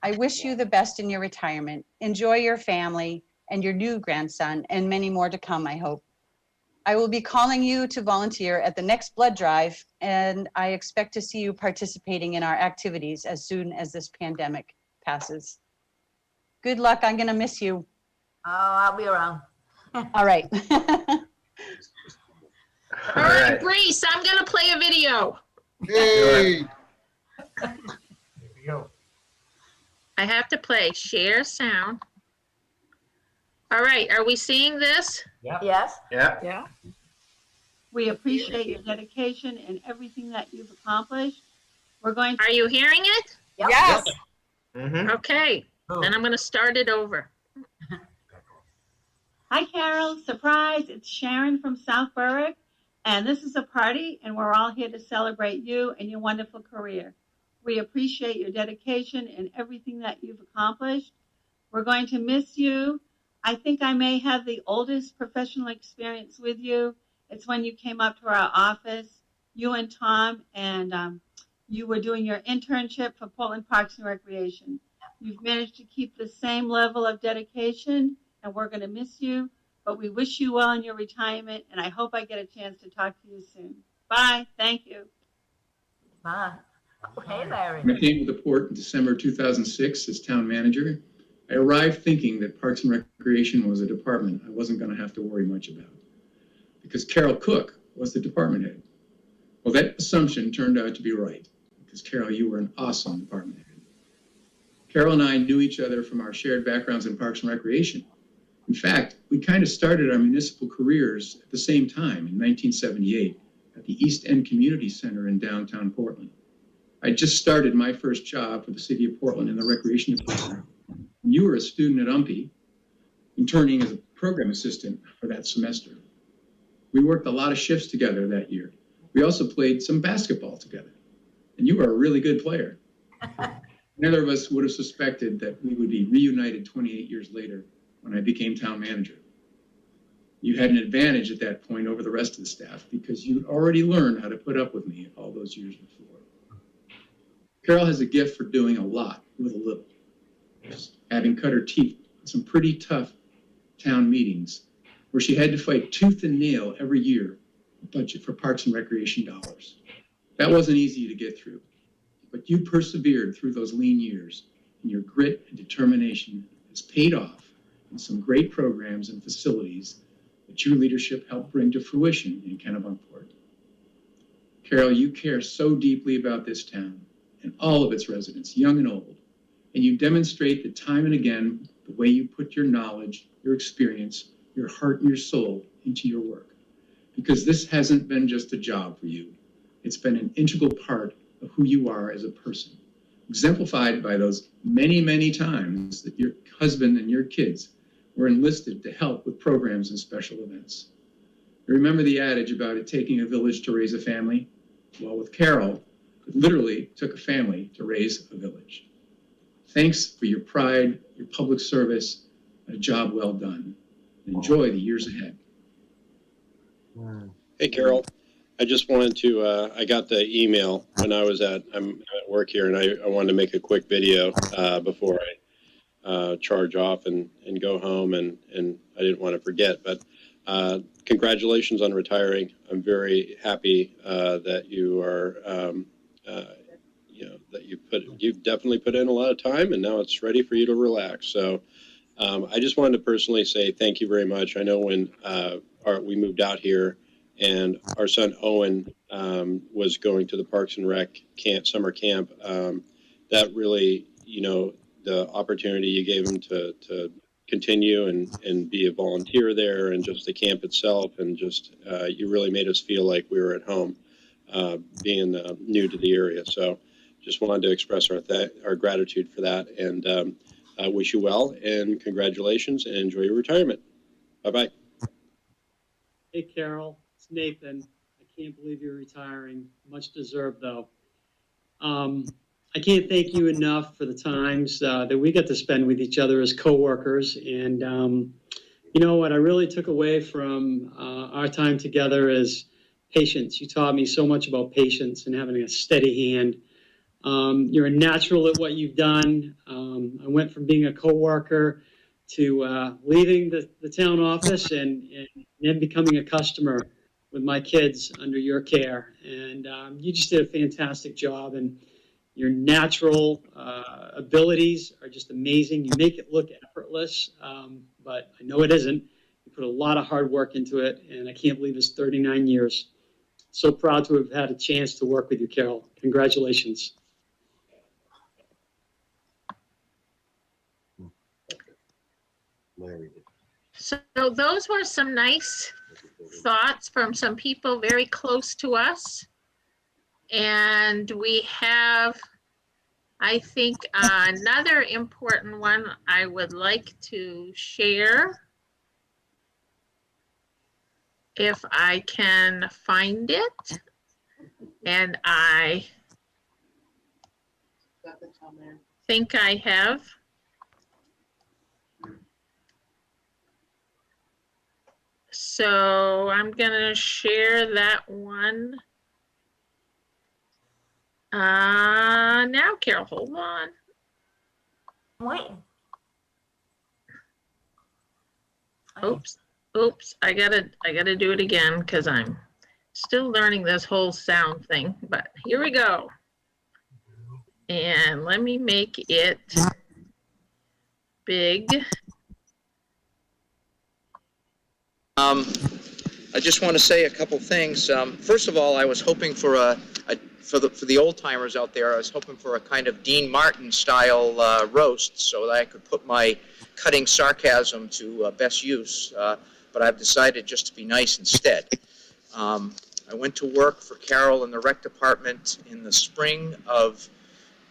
I wish you the best in your retirement. Enjoy your family and your new grandson and many more to come, I hope. I will be calling you to volunteer at the next blood drive, and I expect to see you participating in our activities as soon as this pandemic passes. Good luck. I'm going to miss you. Oh, I'll be around. All right. All right, Brees, I'm gonna play a video. Hey! There we go. I have to play share sound. All right, are we seeing this? Yep. Yes? Yeah. Yeah. We appreciate your dedication and everything that you've accomplished. We're going to. Are you hearing it? Yep. Yes. Mm-hmm. Okay, then I'm gonna start it over. Hi, Carol. Surprise. It's Sharon from South Berwick. And this is a party, and we're all here to celebrate you and your wonderful career. We appreciate your dedication and everything that you've accomplished. We're going to miss you. I think I may have the oldest professional experience with you. It's when you came up to our office, you and Tom, and you were doing your internship for Portland Parks and Recreation. You've managed to keep the same level of dedication, and we're going to miss you. But we wish you well in your retirement, and I hope I get a chance to talk to you soon. Bye. Thank you. Bye. Oh, hey, Larry. When I came to the port in December 2006 as town manager, I arrived thinking that Parks and Recreation was a department I wasn't going to have to worry much about, because Carol Cook was the department head. Well, that assumption turned out to be right, because Carol, you were an awesome department head. Carol and I knew each other from our shared backgrounds in Parks and Recreation. In fact, we kind of started our municipal careers at the same time in 1978 at the East End Community Center in downtown Portland. I just started my first job for the city of Portland in the recreation department. You were a student at UMPI, interning as a program assistant for that semester. We worked a lot of shifts together that year. We also played some basketball together, and you were a really good player. Neither of us would have suspected that we would be reunited 28 years later when I became town manager. You had an advantage at that point over the rest of the staff because you'd already learned how to put up with me all those years before. Carol has a gift for doing a lot with a little. Having cut her teeth in some pretty tough town meetings where she had to fight tooth and nail every year a budget for parks and recreation dollars. That wasn't easy to get through, but you persevered through those lean years, and your grit and determination has paid off in some great programs and facilities that your leadership helped bring to fruition in Kennebunkport. Carol, you care so deeply about this town and all of its residents, young and old, and you demonstrate that time and again the way you put your knowledge, your experience, your heart and your soul into your work. Because this hasn't been just a job for you. It's been an integral part of who you are as a person, exemplified by those many, many times that your husband and your kids were enlisted to help with programs and special events. You remember the adage about it taking a village to raise a family? Well, with Carol, it literally took a family to raise a village. Thanks for your pride, your public service, and a job well done. Enjoy the years ahead. Hey, Carol. I just wanted to, I got the email when I'm at work here, and I wanted to make a quick video before I charge off and go home, and I didn't want to forget. But congratulations on retiring. I'm very happy that you are, that you've definitely put in a lot of time, and now it's ready for you to relax. So I just wanted to personally say thank you very much. I know when we moved out here, and our son Owen was going to the Parks and Rec summer camp, that really, the opportunity you gave him to continue and be a volunteer there, and just the camp itself, and just you really made us feel like we were at home, being new to the area. So just wanted to express our gratitude for that, and I wish you well and congratulations, and enjoy your retirement. Bye-bye. Hey, Carol, it's Nathan. I can't believe you're retiring. Much deserved, though. I can't thank you enough for the times that we got to spend with each other as coworkers. And you know what I really took away from our time together is patience. You taught me so much about patience and having a steady hand. You're a natural at what you've done. I went from being a coworker to leaving the town office and then becoming a customer with my kids under your care. And you just did a fantastic job. And your natural abilities are just amazing. You make it look effortless, but I know it isn't. You put a lot of hard work into it, and I can't believe it's 39 years. So proud to have had a chance to work with you, Carol. Congratulations. So those were some nice thoughts from some people very close to us. And we have, I think, another important one I would like to share. If I can find it. And I think I have. So I'm gonna share that one. Now, Carol, hold on. Wait. Oops, I gotta do it again because I'm still learning this whole sound thing, but here we go. And let me make it big. I just want to say a couple things. First of all, I was hoping for for the old timers out there, I was hoping for a kind of Dean Martin style roast so that I could put my cutting sarcasm to best use. But I've decided just to be nice instead. I went to work for Carol in the rec department in the spring of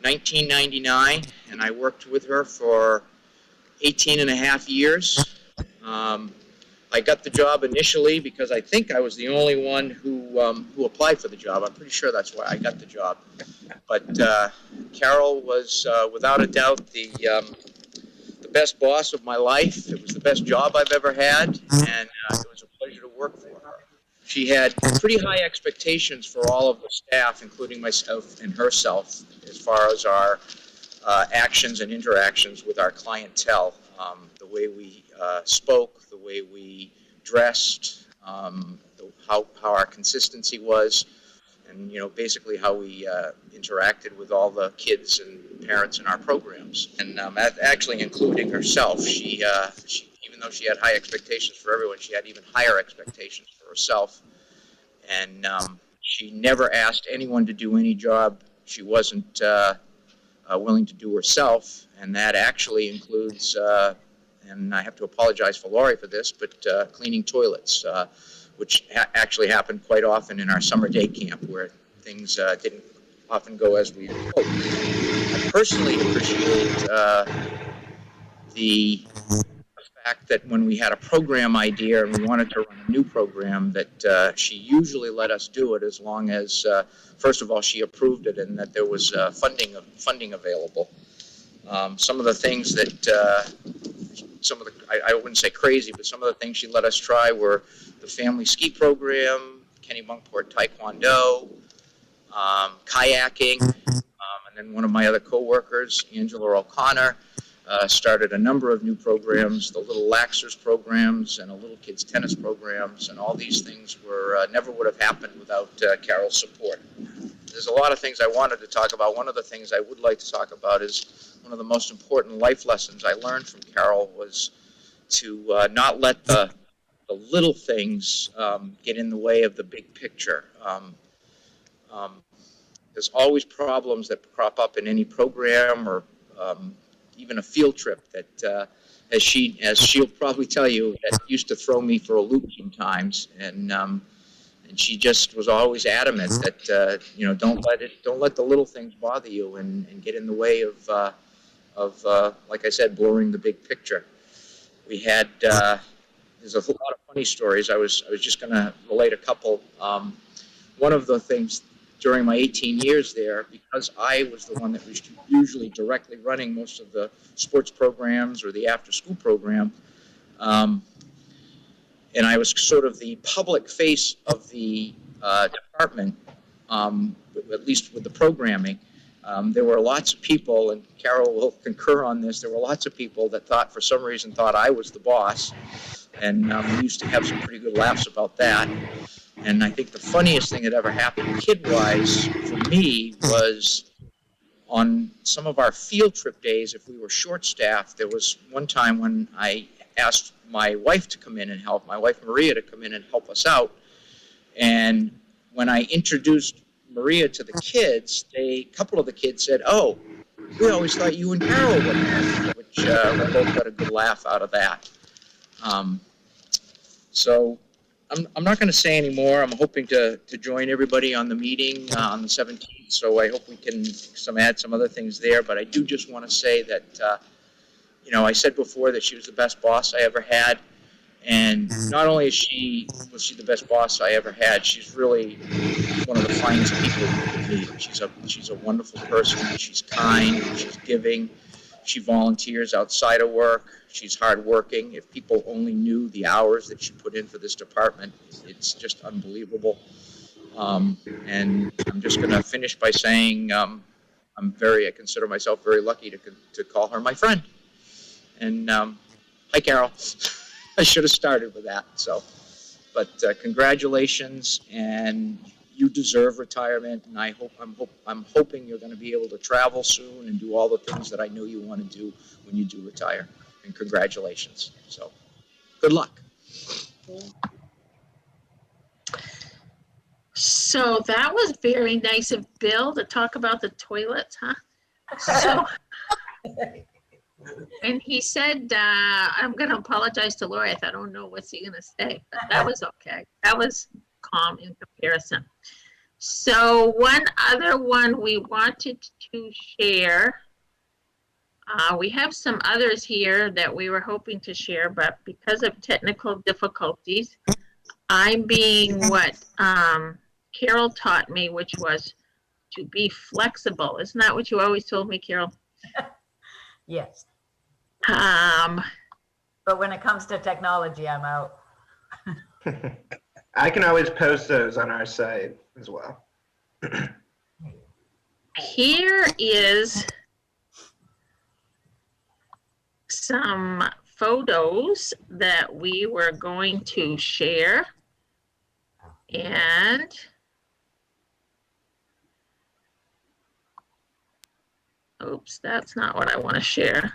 1999, and I worked with her for 18 and a half years. I got the job initially because I think I was the only one who applied for the job. I'm pretty sure that's why I got the job. But Carol was without a doubt the best boss of my life. It was the best job I've ever had, and it was a pleasure to work for her. She had pretty high expectations for all of the staff, including myself and herself, as far as our actions and interactions with our clientele. The way we spoke, the way we dressed, how our consistency was, and basically how we interacted with all the kids and parents in our programs, and actually including herself. She even though she had high expectations for everyone, she had even higher expectations for herself, and she never asked anyone to do any job she wasn't willing to do herself, and that actually includes, and I have to apologize for Laurie for this, but cleaning toilets, which actually happened quite often in our summer day camp where things didn't often go as we hoped. I personally appreciate the fact that when we had a program idea and we wanted to run a new program, that she usually let us do it as long as, first of all, she approved it and that there was funding available. Some of the things that, I wouldn't say crazy, but some of the things she let us try were the family ski program, Kennebunkport Taekwondo, kayaking, and then one of my other coworkers, Angela O'Connor, started a number of new programs, the Little Laxers programs and a Little Kids Tennis programs, and all these things never would have happened without Carol's support. There's a lot of things I wanted to talk about. One of the things I would like to talk about is one of the most important life lessons I learned from Carol was to not let the little things get in the way of the big picture. There's always problems that crop up in any program or even a field trip that as she'll probably tell you, that used to throw me for a loop sometimes. And she just was always adamant that, don't let the little things bother you and get in the way of like I said, blurring the big picture. We had, there's a lot of funny stories. I was just going to relate a couple. One of the things during my 18 years there, because I was the one that was usually directly running most of the sports programs or the after-school program, and I was sort of the public face of the department, at least with the programming. There were lots of people, and Carol will concur on this, there were lots of people that for some reason thought I was the boss, and we used to have some pretty good laughs about that. And I think the funniest thing that ever happened kid-wise for me was on some of our field trip days, if we were short-staffed, there was one time when I asked my wife to come in and help, my wife Maria to come in and help us out. And when I introduced Maria to the kids, a couple of the kids said, "Oh, we always thought you and Carol were married," which we both got a good laugh out of that. So I'm not going to say any more. I'm hoping to join everybody on the meeting on the 17th, so I hope we can add some other things there. But I do just want to say that, I said before that she was the best boss I ever had. And not only was she the best boss I ever had, she's really one of the finest people you could meet. She's a wonderful person. She's kind. She's giving. She volunteers outside of work. She's hardworking. If people only knew the hours that she put in for this department, it's just unbelievable. And I'm just going to finish by saying I consider myself very lucky to call her my friend. And hi, Carol. I should have started with that. But congratulations, and you deserve retirement. And I'm hoping you're going to be able to travel soon and do all the things that I know you want to do when you do retire. And congratulations. So, good luck. So that was very nice of Bill to talk about the toilets, huh? So, and he said, I'm going to apologize to Lori. I don't know what's he going to say, but that was okay. That was calm in comparison. So one other one we wanted to share. We have some others here that we were hoping to share, but because of technical difficulties, I'm being what Carol taught me, which was to be flexible. Isn't that what you always told me, Carol? Yes. But when it comes to technology, I'm out. I can always post those on our site as well. Here is some photos that we were going to share. And oops, that's not what I want to share.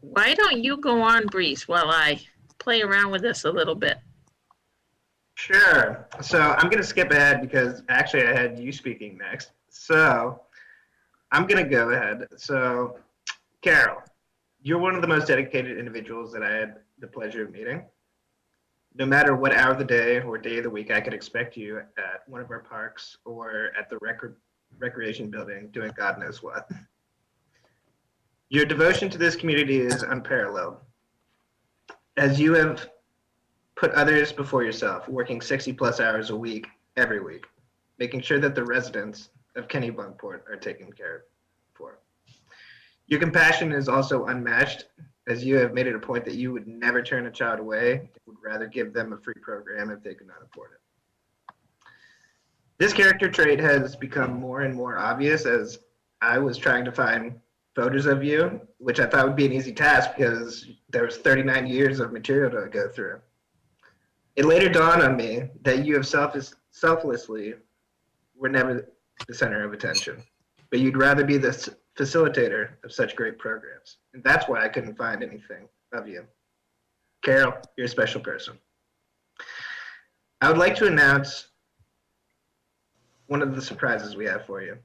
Why don't you go on, Breeze, while I play around with this a little bit? Sure. So I'm going to skip ahead because actually I had you speaking next. So I'm going to go ahead. So Carol, you're one of the most dedicated individuals that I had the pleasure of meeting. No matter what hour of the day or day of the week, I could expect you at one of our parks or at the recreation building doing God knows what. Your devotion to this community is unparalleled, as you have put others before yourself, working 60+ hours a week, every week, making sure that the residents of Kennebunkport are taken care of for. Your compassion is also unmatched, as you have made it a point that you would never turn a child away, would rather give them a free program if they could not afford it. This character trait has become more and more obvious as I was trying to find photos of you, which I thought would be an easy task because there was 39 years of material to go through. It later dawned on me that you have selflessly were never the center of attention, but you'd rather be the facilitator of such great programs. And that's why I couldn't find anything of you. Carol, you're a special person. I would like to announce one of the surprises we have for you.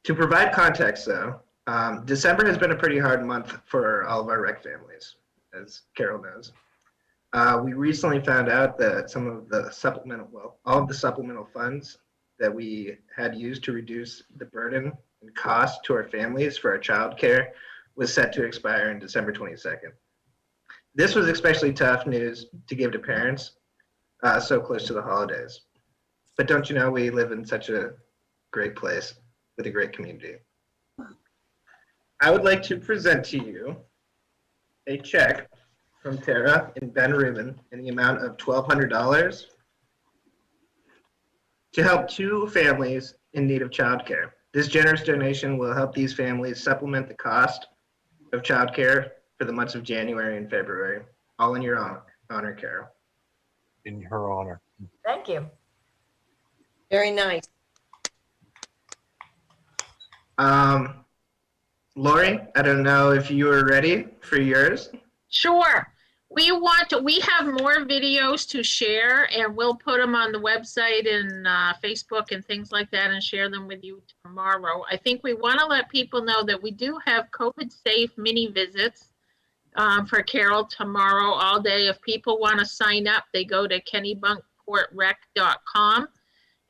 To provide context, though, December has been a pretty hard month for all of our rec families, as Carol knows. We recently found out that some of the all of the supplemental funds that we had used to reduce the burden and cost to our families for our child care was set to expire on December 22nd. This was especially tough news to give to parents so close to the holidays. But don't you know, we live in such a great place with a great community. I would like to present to you a check from Tara and Ben Rubin in the amount of $1,200 to help 2 families in need of childcare. This generous donation will help these families supplement the cost of childcare for the months of January and February, all in your honor, Carol. In her honor. Thank you. Very nice. Lori, I don't know if you are ready for yours. Sure. We have more videos to share, and we'll put them on the website and Facebook and things like that and share them with you tomorrow. I think we want to let people know that we do have COVID-safe mini visits for Carol tomorrow all day. If people want to sign up, they go to kennebunkportrec.com,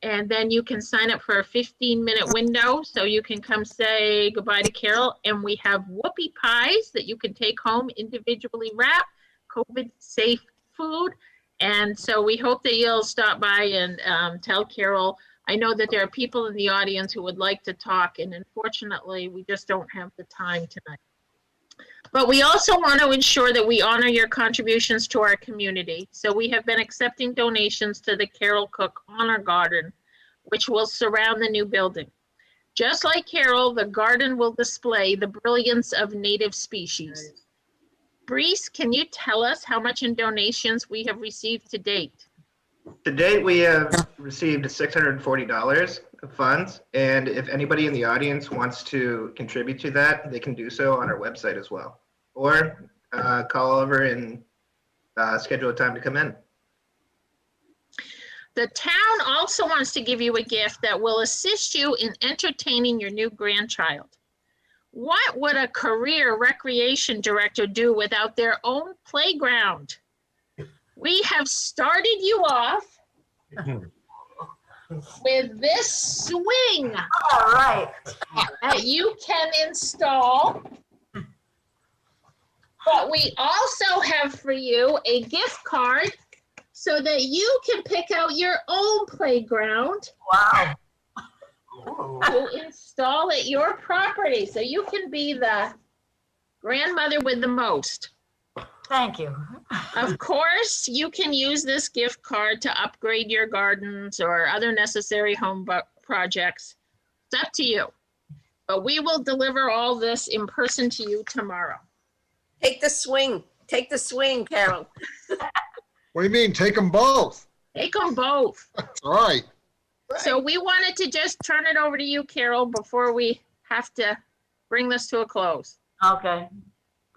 and then you can sign up for a 15-minute window so you can come say goodbye to Carol. And we have whoopie pies that you can take home individually wrapped, COVID-safe food. And so we hope that you'll stop by and tell Carol. I know that there are people in the audience who would like to talk, and unfortunately, we just don't have the time tonight. But we also want to ensure that we honor your contributions to our community. So we have been accepting donations to the Carol Cook Honor Garden, which will surround the new building. Just like Carol, the garden will display the brilliance of native species. Brees, can you tell us how much in donations we have received to date? To date, we have received $640 of funds, and if anybody in the audience wants to contribute to that, they can do so on our website as well, or call over and schedule a time to come in. The town also wants to give you a gift that will assist you in entertaining your new grandchild. What would a career recreation director do without their own playground? We have started you off with this swing. All right. That you can install. But we also have for you a gift card so that you can pick out your own playground. Wow. To install at your property, so you can be the grandmother with the most. Thank you. Of course, you can use this gift card to upgrade your gardens or other necessary home projects. It's up to you. But we will deliver all this in person to you tomorrow. Take the swing. Take the swing, Carol. What do you mean? Take them both. Take them both. That's right. So we wanted to just turn it over to you, Carol, before we have to bring this to a close. Okay,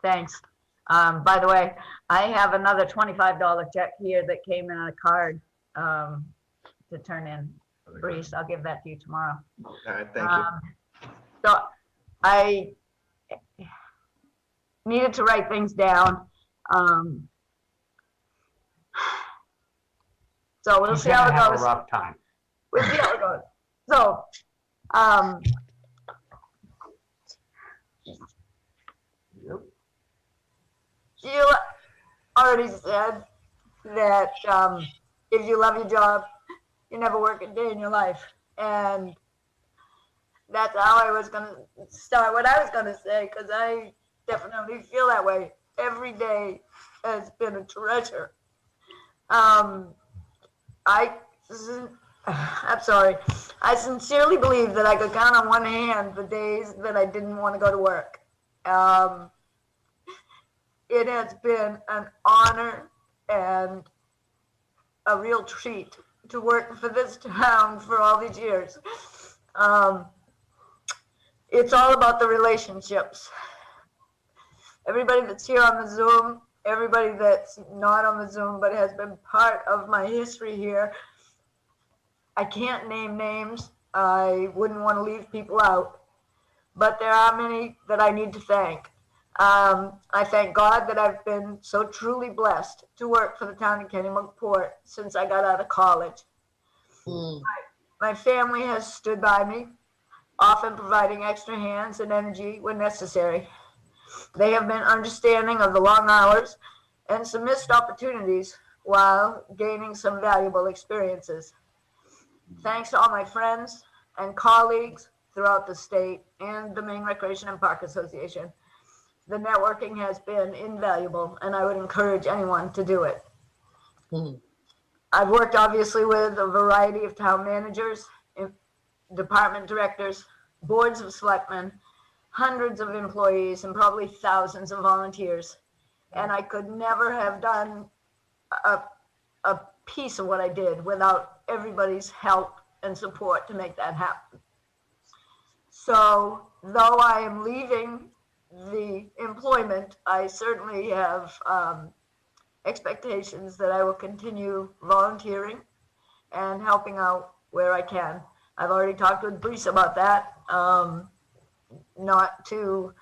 thanks. By the way, I have another $25 check here that came in a card to turn in. Brees, I'll give that to you tomorrow. All right, thank you. So I needed to write things down. So we'll see how it Have goes. a rough time. We'll see how it goes. So, you already said that if you love your job, you never work a day in your life. And that's how I was going to start what I was going to say, because I definitely feel that way. Every day has been a treasure. I'm sorry. I sincerely believe that I could count on one hand the days that I didn't want to go to work. It has been an honor and a real treat to work for this town for all these years. It's all about the relationships. Everybody that's here on the Zoom, everybody that's not on the Zoom but has been part of my history here. I can't name names. I wouldn't want to leave people out. but there are many that I need to thank. I thank God that I've been so truly blessed to work for the town of Kennebunkport since I got out of college. My family has stood by me, often providing extra hands and energy when necessary. They have been understanding of the long hours and some missed opportunities while gaining some valuable experiences. Thanks to all my friends and colleagues throughout the state and the Maine Recreation and Park Association, the networking has been invaluable, and I would encourage anyone to do it. I've worked obviously with a variety of town managers, department directors, boards of selectmen, hundreds of employees, and probably thousands of volunteers. And I could never have done a piece of what I did without everybody's help and support to make that happen. So though I am leaving the employment, I certainly have expectations that I will continue volunteering and helping out where I can. I've already talked with Bruce about that, not to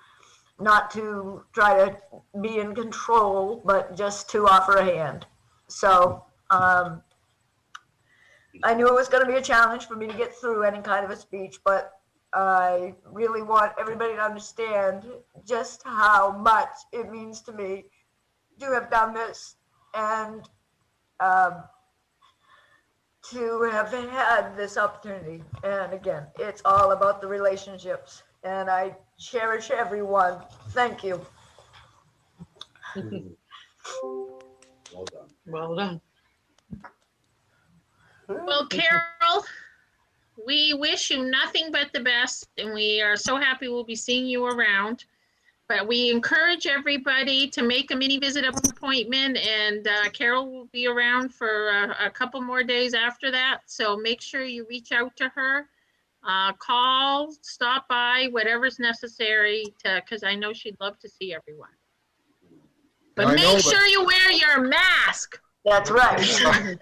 try to be in control, but just to offer a hand. So I knew it was going to be a challenge for me to get through any kind of a speech, but I really want everybody to understand just how much it means to me to have done this and to have had this opportunity. And again, it's all about the relationships, and I cherish everyone. Thank you. Well done. Well done. Well, Carol, we wish you nothing but the best, and we are so happy we'll be seeing you around. But we encourage everybody to make a mini visit appointment, and Carol will be around for a couple more days after that. So make sure you reach out to her, call, stop by, whatever's necessary, because I know she'd love to see everyone. But make sure you wear your mask. That's right.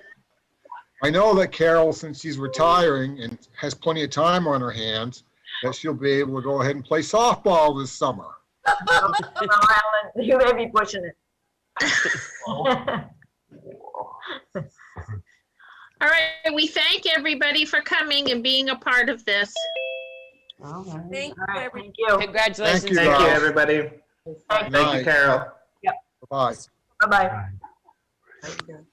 I know that Carol, since she's retiring and has plenty of time on her hands, that she'll be able to go ahead and play softball this summer. Alan, you may be pushing it. All right, we thank everybody for coming and being a part of this. Thank you. Congratulations. Thank you, everybody. Thank Thank you, Carol. Yep. Bye-bye. Bye-bye. you.